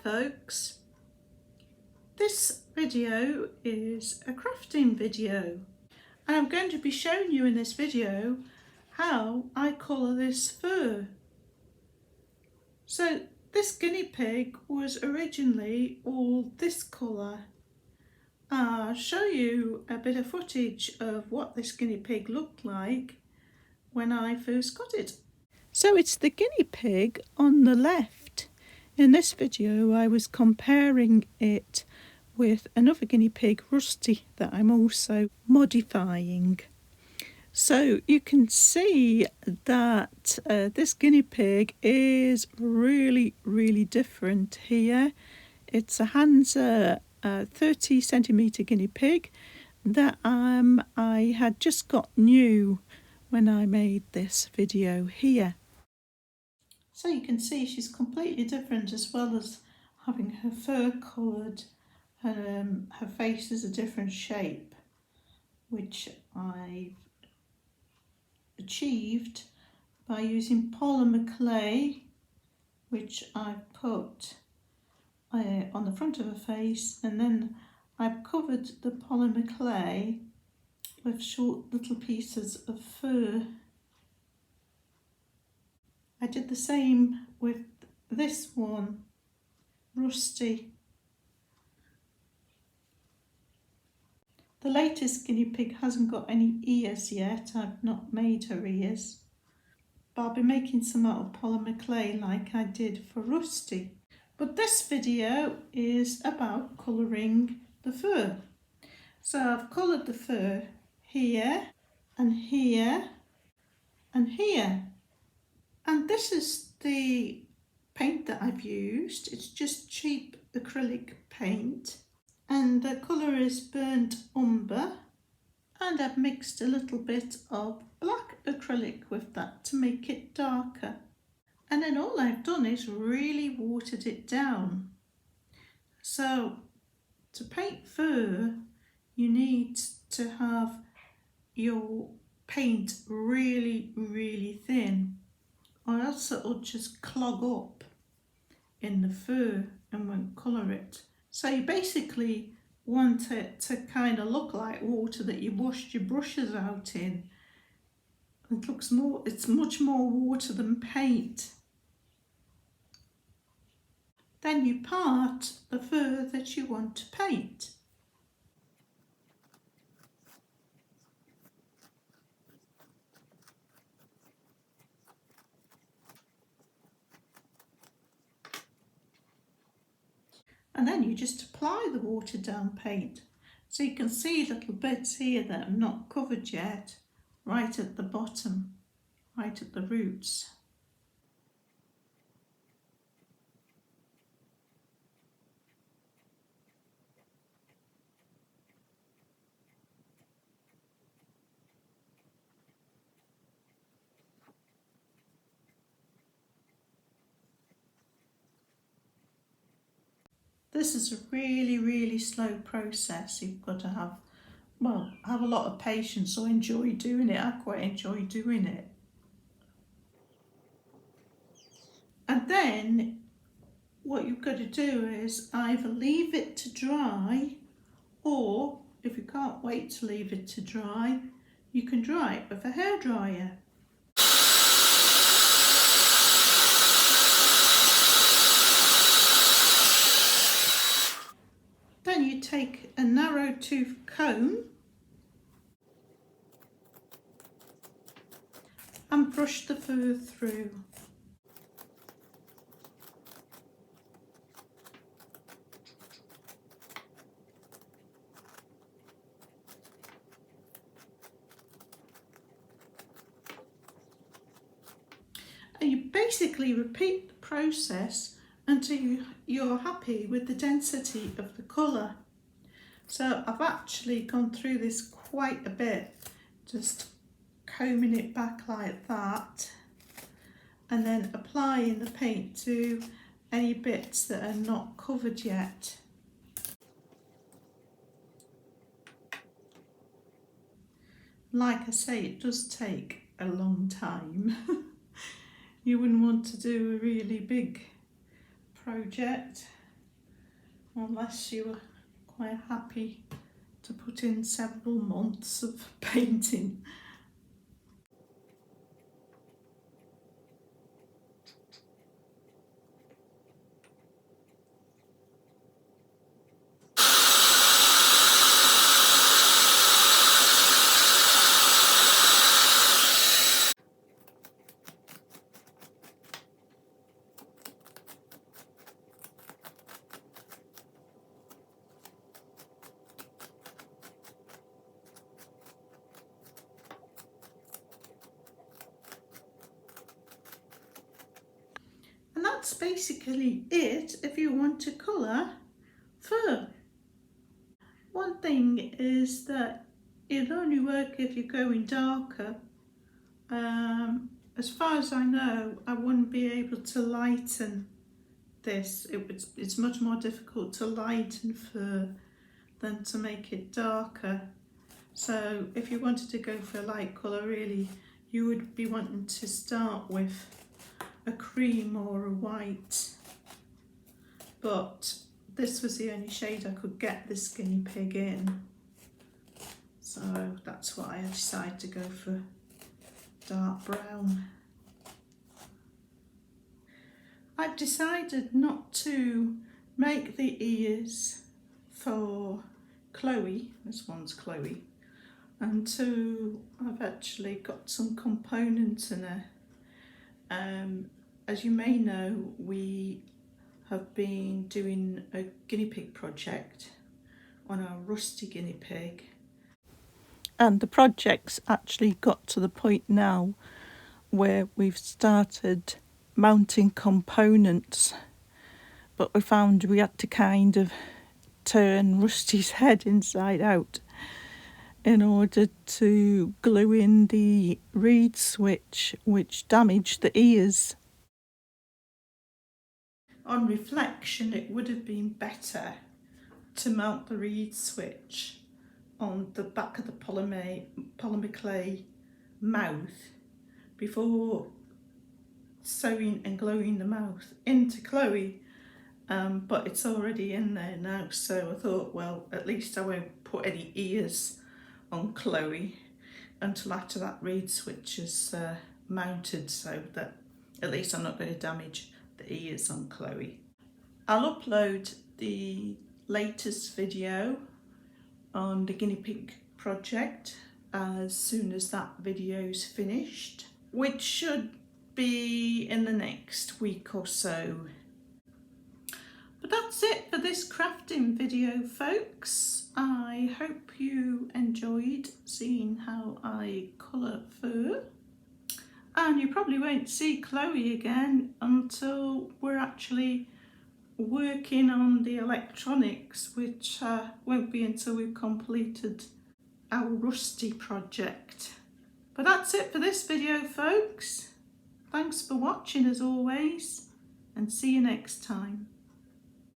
folks. This video is a crafting video and I'm going to be showing you in this video how I colour this fur. So this guinea pig was originally all this colour. I'll show you a bit of footage of what this guinea pig looked like when I first got it. So it's the guinea pig on the left. In this video I was comparing it with another guinea pig, Rusty, that I'm also modifying. So you can see that this guinea pig is really different here. It's a Hansa 30 centimetre guinea pig that I had just got new when I made this video here. So you can see she's completely different, as well as having her fur coloured. Her face is a different shape, which I've achieved by using polymer clay, which I've put on the front of her face, and then I've covered the polymer clay with short little pieces of fur. I did the same with this one, Rusty. The latest guinea pig hasn't got any ears yet. I've not made her ears, but I'll be making some out of polymer clay like I did for Rusty. But this video is about colouring the fur. So I've coloured the fur here and here and here. And this is the paint that I've used. It's just cheap acrylic paint. And the colour is burnt umber. And I've mixed a little bit of black acrylic with that to make it darker. And then all I've done is really watered it down. So to paint fur, you need to have your paint really thin, or else it'll just clog up in the fur and won't colour it. So you basically want it to kind of look like water that you washed your brushes out in. It's much more water than paint. Then you part the fur that you want to paint. And then you just apply the watered down paint. So you can see little bits here that are not covered yet, right at the bottom, right at the roots. This is a really slow process. You've got to have a lot of patience or enjoy doing it. I quite enjoy doing it. And then what you've got to do is either leave it to dry, or if you can't wait to leave it to dry, you can dry it with a hairdryer. Then you take a narrow tooth comb and brush the fur through. And you basically repeat the process until you're happy with the density of the colour. So I've actually gone through this quite a bit, just combing it back like that, and then applying the paint to any bits that are not covered yet. Like I say, it does take a long time. You wouldn't want to do a really big project. unless you were quite happy to put in several months of painting. And that's basically it if you want to colour fur. One thing is that it'll only work if you're going darker. As far as I know, I wouldn't be able to lighten this. It's much more difficult to lighten fur than to make it darker. So if you wanted to go for a light colour, really, you would be wanting to start with a cream or a white. But this was the only shade I could get this guinea pig in. So that's why I decided to go for dark brown. I've decided not to make the ears for Chloe, this one's Chloe, until I've actually got some components in her. As you may know, we have been doing a guinea pig project on our rusty guinea pig. And the project's actually got to the point now where we've started mounting components, but we found we had to kind of turn Rusty's head inside out in order to glue in the reed switch, which damaged the ears. On reflection, it would have been better to mount the reed switch on the back of the polymer clay mouth before sewing and gluing the mouth into Chloe, but it's already in there now, so I thought, well, at least I won't put any ears on Chloe until after that reed switch is mounted, so that at least I'm not going to damage the ears on Chloe. I'll upload the latest video on the guinea pig project as soon as that video's finished, which should be in the next week or so. But that's it for this crafting video, folks. I hope you enjoyed seeing how I colour fur. And you probably won't see Chloe again until we're actually working on the electronics, which won't be until we've completed our rusty project. But that's it for this video, folks. Thanks for watching as always, and see you next time.